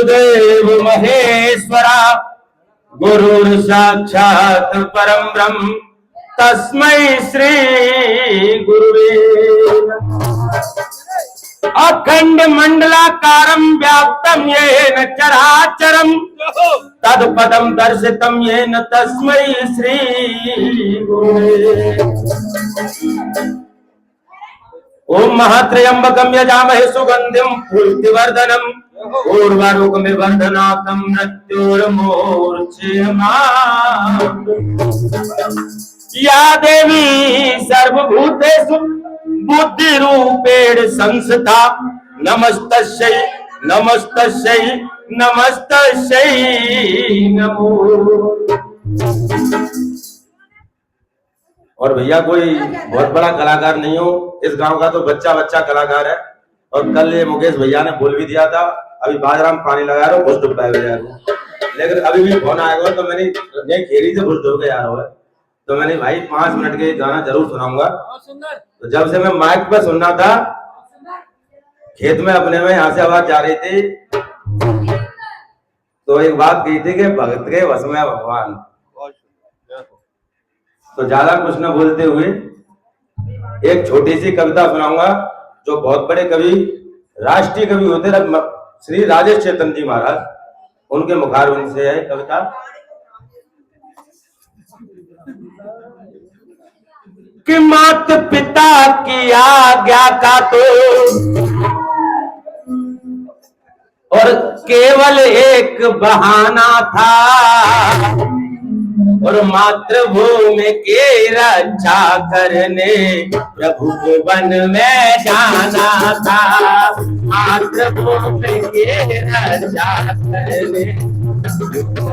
गुरुदेव महेश्वरा गुरुर साक्षात परम ब्रह्म तस्मै श्री गुरुवे अखंड मंडलाकारं व्याप्तं येन चराचरं तत्पदं दर्शितं येन तस्मै श्री गुरुवे। ओम महात्रयंबकं यजामहे सुगंधिं पुष्टिवर्धनम् उर्वारुकमिवर्धनार्थं मृत्युर्मोक्षयेमामृतम्। या देवी सर्वभूतेषु बुद्धिरूपेण संस्थिता नमस्तस्यै नमस्तस्यै नमस्तस्यै नमो। और भैया कोई बहुत बड़ा कलाकार नहीं हो, इस गांव का तो बच्चा बच्चा कलाकार है। और कल ये मुकेश भैया ने बोल भी दिया था, अभी बाजरा में पानी लगा रहा हूँ घुस डुबता है यार, लेकिन अभी भी फोन आएगा तो मैंने खेरी से घुस डुब के जा रहा हूँ। तो मैंने भाई 5 मिनट के गाना जरूर सुनाऊंगा। तो जब से मैं माइक पर सुनना था खेत में अपने में यहाँ से आवाज जा रही थी, तो एक बात कही थी कि भगत के वश में भगवान। तो ज्यादा कुछ न बोलते हुए एक छोटी सी कविता सुनाऊंगा जो बहुत बड़े कवि, राष्ट्रीय कवि होते श्री राजेश चेतन जी महाराज, उनके मुखारविंद से है कविता। कि मात पिता की आज्ञा का तो और केवल एक बहाना था, और मातृभूमि की रक्षा करने प्रभु को वन में जाना था। मातृभूमि की रक्षा करने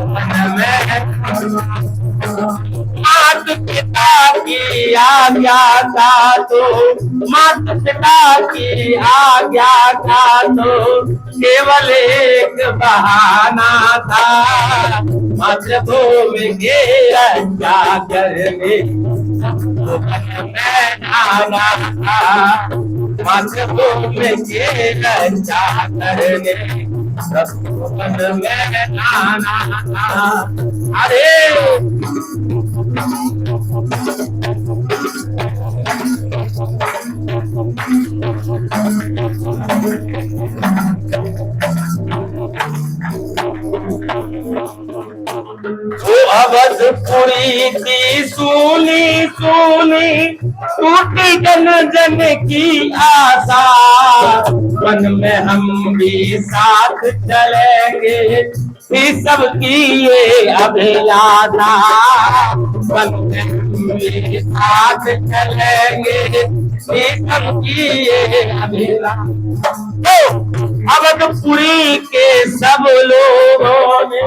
वन में, मात पिता की आज्ञा था तो, मात पिता की आज्ञा था तो केवल एक बहाना था। मातृभूमि की रक्षा करने में जाना था। मातृभूमि की रक्षा करने में जाना था। अरे अवधपुरी की सूनी सूनी टूटी जन जन की आशा, वन में हम भी साथ चलेंगे ही सबकी ये अभिलाषा। वन में हम भी साथ चलेंगे ही सबकी ये अभिलाषा। अवधपुरी के सब लोगों ने,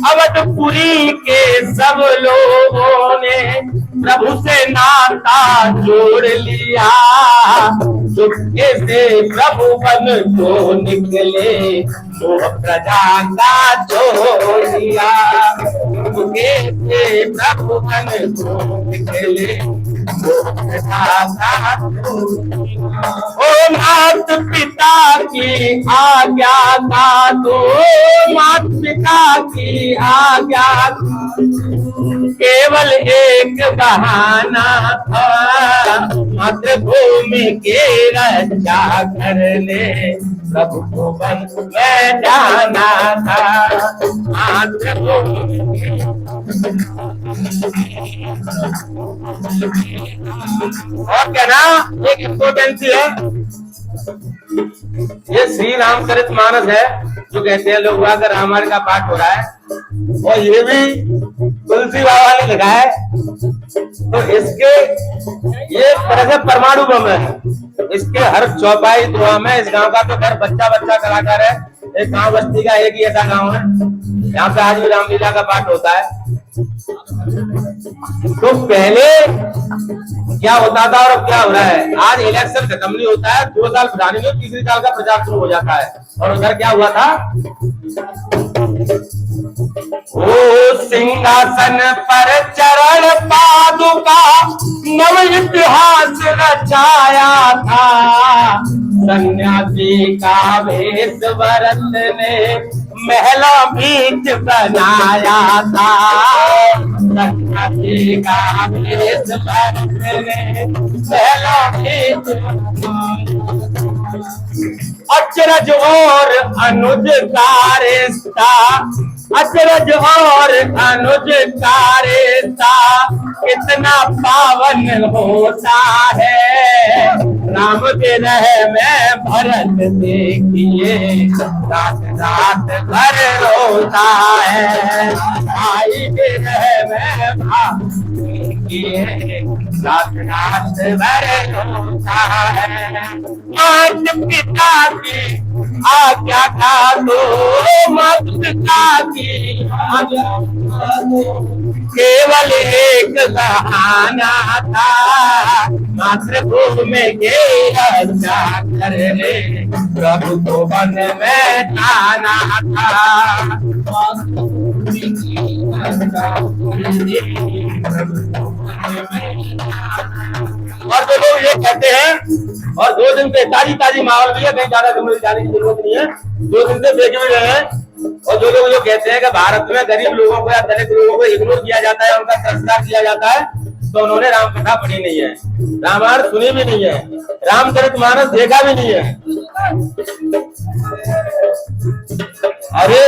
अवधपुरी के सब लोगों ने प्रभु से नाता जोड़ लिया। चुपके से प्रभु बन को निकले तो प्रजा का छोड़ दिया। चुपके से प्रभु बन को निकले तो प्रजा का छोड़ दिया। ओ मात पिता की आज्ञा का तो, मात पिता की आज्ञा केवल एक बहाना था। मातृभूमि की रक्षा करने प्रभु को वन में जाना था। मातृभूमि और क्या ना एक इम्पोर्टेंसी है, ये श्री रामचरित मानस है जो कहते हैं लोग, अगर रामायण का पाठ हो रहा है और ये भी तुलसी बाबा ने लिखा है, तो इसके ये तरह से परमाणु बम है। इसके हर चौपाई दुआ में, इस गांव का तो खैर बच्चा बच्चा कलाकार है, एक गांव बस्ती का एक ही ऐसा गांव है यहाँ पे आज भी रामलीला का पाठ होता है। तो पहले क्या होता था और अब क्या हो रहा है? आज इलेक्शन खत्म नहीं होता है, 2 साल प्रधानी में 3री साल का प्रचार शुरू हो जाता है। और उधर क्या हुआ था? ओ सिंहासन पर चरण पादुका नव इतिहास रचाया था। सन्यासी का वेश वरत ने महलों बीच बनाया था, सन्यासी का वेश बदले महलों बीच। अचरज और अनुज का रिश्ता, अचरज और अनुज का रिश्ता कितना पावन होता है। राम विरह में भरत देखिए रात रात भर रोता है। भाई विरह में भाई देखिए रात रात भर रोता है। आज पिता की आज्ञा था तो मत पिता की केवल एक बहाना था, मातृभूमि के रक्षा करने प्रभु को वन में जाना था। और तो लोग ये कहते हैं, और 2 दिन से ताजी ताजी माहौल भी है, कहीं ज्यादा जाने की जरूरत नहीं है, 2 दिन से देख भी रहे हैं। और जो लोग जो कहते हैं कि भारत में गरीब लोगों को या दलित लोगों को इग्नोर किया जाता है, उनका तिरस्कार किया जाता है, तो उन्होंने राम कथा पढ़ी नहीं है, रामायण सुनी भी नहीं है, रामचरितमानस देखा भी नहीं है। अरे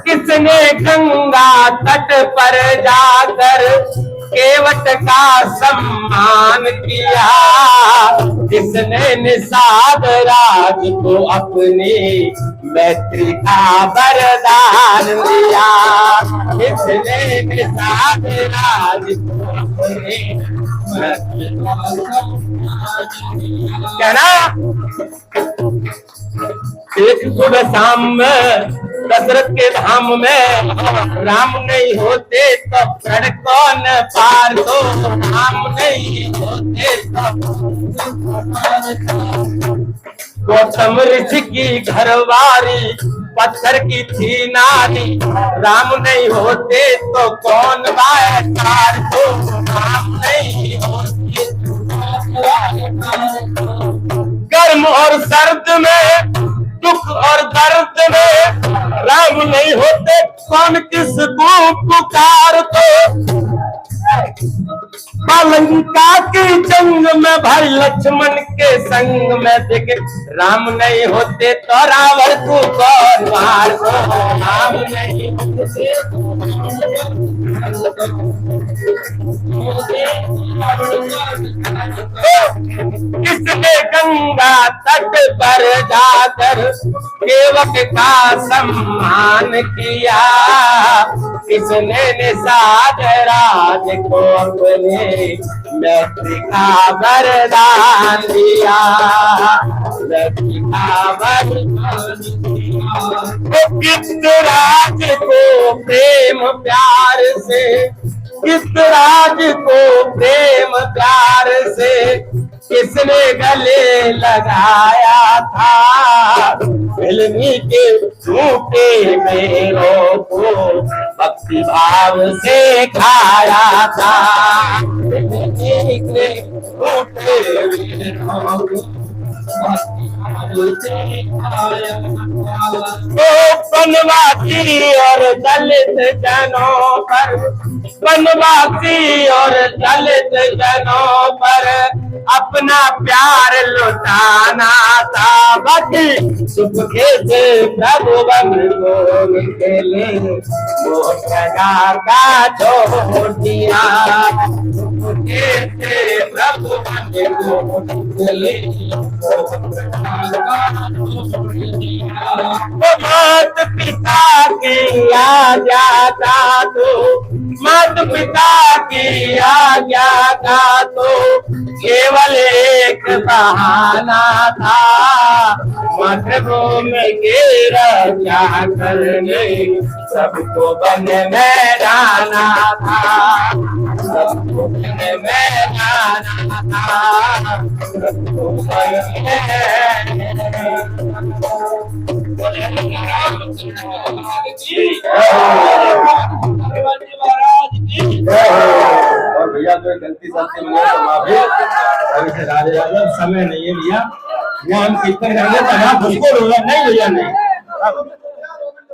किसने गंगा तट पर जाकर केवट का सम्मान किया, जिसने निषाद राज को अपनी मैत्री का वरदान दिया, जिसने निषाद राज को अपनी कहना। एक सुबह शाम में दशरथ के धाम में राम नहीं होते तो प्रण कौन पार, तो राम नहीं होते तो गौतम ऋषि की घरवारी पत्थर की थी नारी, राम नहीं होते तो कौन बाहर, तो राम नहीं होते। गर्म और सर्द में, दुख और दर्द में राम नहीं होते कौन किसको पुकार, तो लंका की जंग में भाई लक्ष्मण के संग में देख राम नहीं होते तो रावण को कौन मार, तो राम नहीं होते। किसने गंगा तट पर जाकर केवट का सम्मान किया, किसने निषाद राज को अपने मैत्री का वरदान दिया, मैत्री का वरदान दिया। किस राज को प्रेम प्यार से, किस राज को प्रेम प्यार से किसने गले लगाया था, फिल्मी के झूठे मेरों को भक्ति भाव से खाया था, फिल्मी के झूठे मेरों को वनवासी और दलित जनों पर, वनवासी और दलित जनों पर अपना प्यार लुटाना था। बाकी सुखे से प्रभु बन को निकले वो प्रजा का छोड़ दिया, सुखे से प्रभु बन को निकले मात पिता की आज्ञा का तो, मात पिता की आज्ञा का तो केवल एक बहाना था, मातृभूमि की रक्षा करने सबको वन में जाना था, सबको वन में जाना था, सबको वन और भैया तो गलती सलती मिले तो माफी, अभी से राजे समय नहीं है भैया, यहाँ हम कीर्तन करेंगे तो यहाँ खुशबू होगा नहीं भैया नहीं। साहब